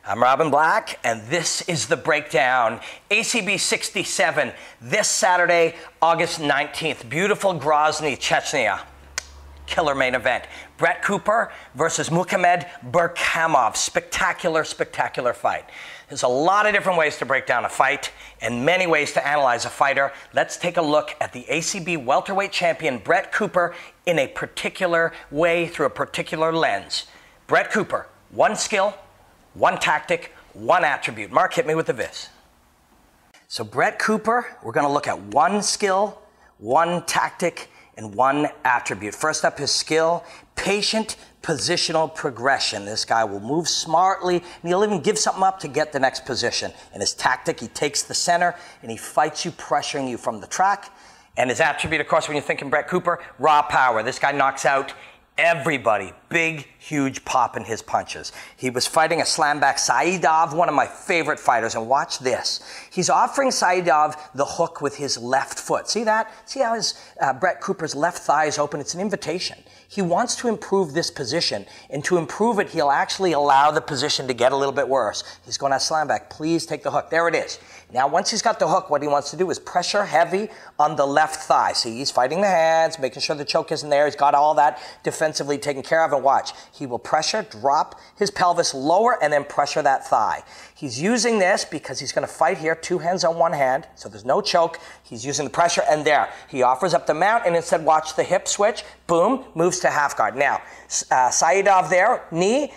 I'm Robin Black, and this is The Breakdown. ACB 67, this Saturday, August 19th. Beautiful Grozny, Chechnya. Killer main event. Brett Cooper versus Mukhamed Berkhamov. Spectacular, spectacular fight. There's a lot of different ways to break down a fight and many ways to analyze a fighter. Let's take a look at the ACB welterweight champion, Brett Cooper, in a particular way, through a particular lens. Brett Cooper, one skill, one tactic, one attribute. Mark, hit me with the vis. So Brett Cooper, we're going to look at one skill, one tactic, and one attribute. First up, his skill, patient positional progression. This guy will move smartly, and he'll even give something up to get the next position. And his tactic, he takes the center, and he fights you, pressuring you from the track. And his attribute, of course, when you're thinking Brett Cooper, raw power. This guy knocks out everybody. Big, huge pop in his punches. He was fighting a slamback Saidov, one of my favorite fighters, and watch this. He's offering Saidov the hook with his left foot. See that? See how his Brett Cooper's left thigh is open? It's an invitation. He wants to improve this position, and to improve it, he'll actually allow the position to get a little bit worse. He's going to slamback. Please take the hook. There it is. Now, once he's got the hook, what he wants to do is pressure heavy on the left thigh. See, he's fighting the hands, making sure the choke isn't there. He's got all that defensively taken care of. And watch, he will pressure, drop his pelvis lower, and then pressure that thigh. He's using this because he's going to fight here, two hands on one hand, so there's no choke. He's using the pressure, and there. He offers up the mount, and instead watch the hip switch. Boom, moves to half guard. Now, Saidov there, knee,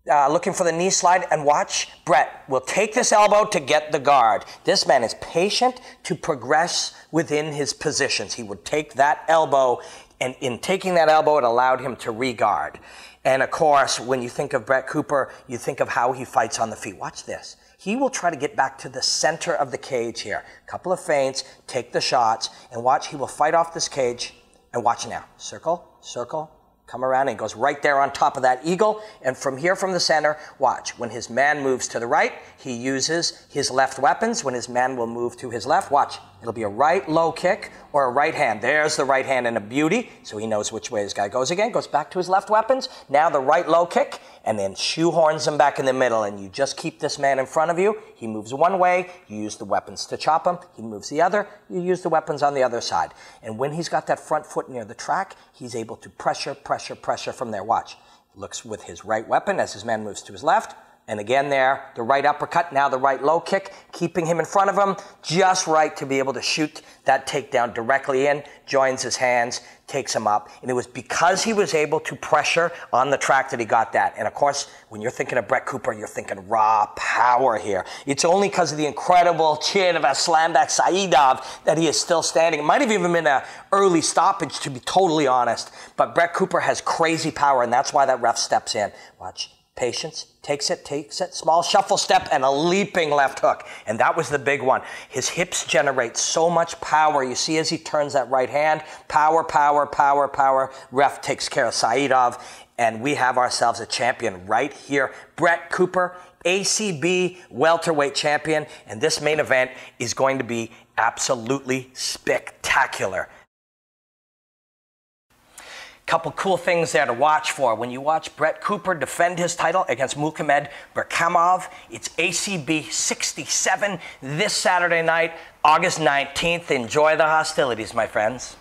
looking for the knee slide, and watch, Brett will take this elbow to get the guard. This man is patient to progress within his positions. He would take that elbow, and in taking that elbow, it allowed him to re-guard. And of course, when you think of Brett Cooper, you think of how he fights on the feet. Watch this. He will try to get back to the center of the cage here. Couple of feints, take the shots, and watch, he will fight off this cage. And watch now. Circle, circle, come around, and he goes right there on top of that eagle. And from here, from the center, watch. When his man moves to the right, he uses his left weapons. When his man will move to his left, watch. It'll be a right low kick or a right hand. There's the right hand and a beauty. So he knows which way this guy goes again. Goes back to his left weapons. Now the right low kick, and then shoehorns him back in the middle. And you just keep this man in front of you. He moves one way. You use the weapons to chop him. He moves the other. You use the weapons on the other side. And when he's got that front foot near the track, he's able to pressure, pressure, pressure from there. Watch. Looks with his right weapon as his man moves to his left. And again there, the right uppercut, now the right low kick, keeping him in front of him, just right to be able to shoot that takedown directly in, joins his hands, takes him up. And it was because he was able to pressure on the track that he got that. And of course, when you're thinking of Brett Cooper, you're thinking raw power here. It's only because of the incredible chin of a slamback Saidov that he is still standing. It might have even been an early stoppage, to be totally honest. But Brett Cooper has crazy power, and that's why that ref steps in. Watch. Patience, takes it, small shuffle step, and a leaping left hook. And that was the big one. His hips generate so much power. You see as he turns that right hand, power, power, power, power. Ref takes care of Saidov, and we have ourselves a champion right here. Brett Cooper, ACB welterweight champion, and this main event is going to be absolutely spectacular. Couple cool things there to watch for. When you watch Brett Cooper defend his title against Mukhamed Berkhamov, it's ACB 67 this Saturday night, August 19th. Enjoy the hostilities, my friends.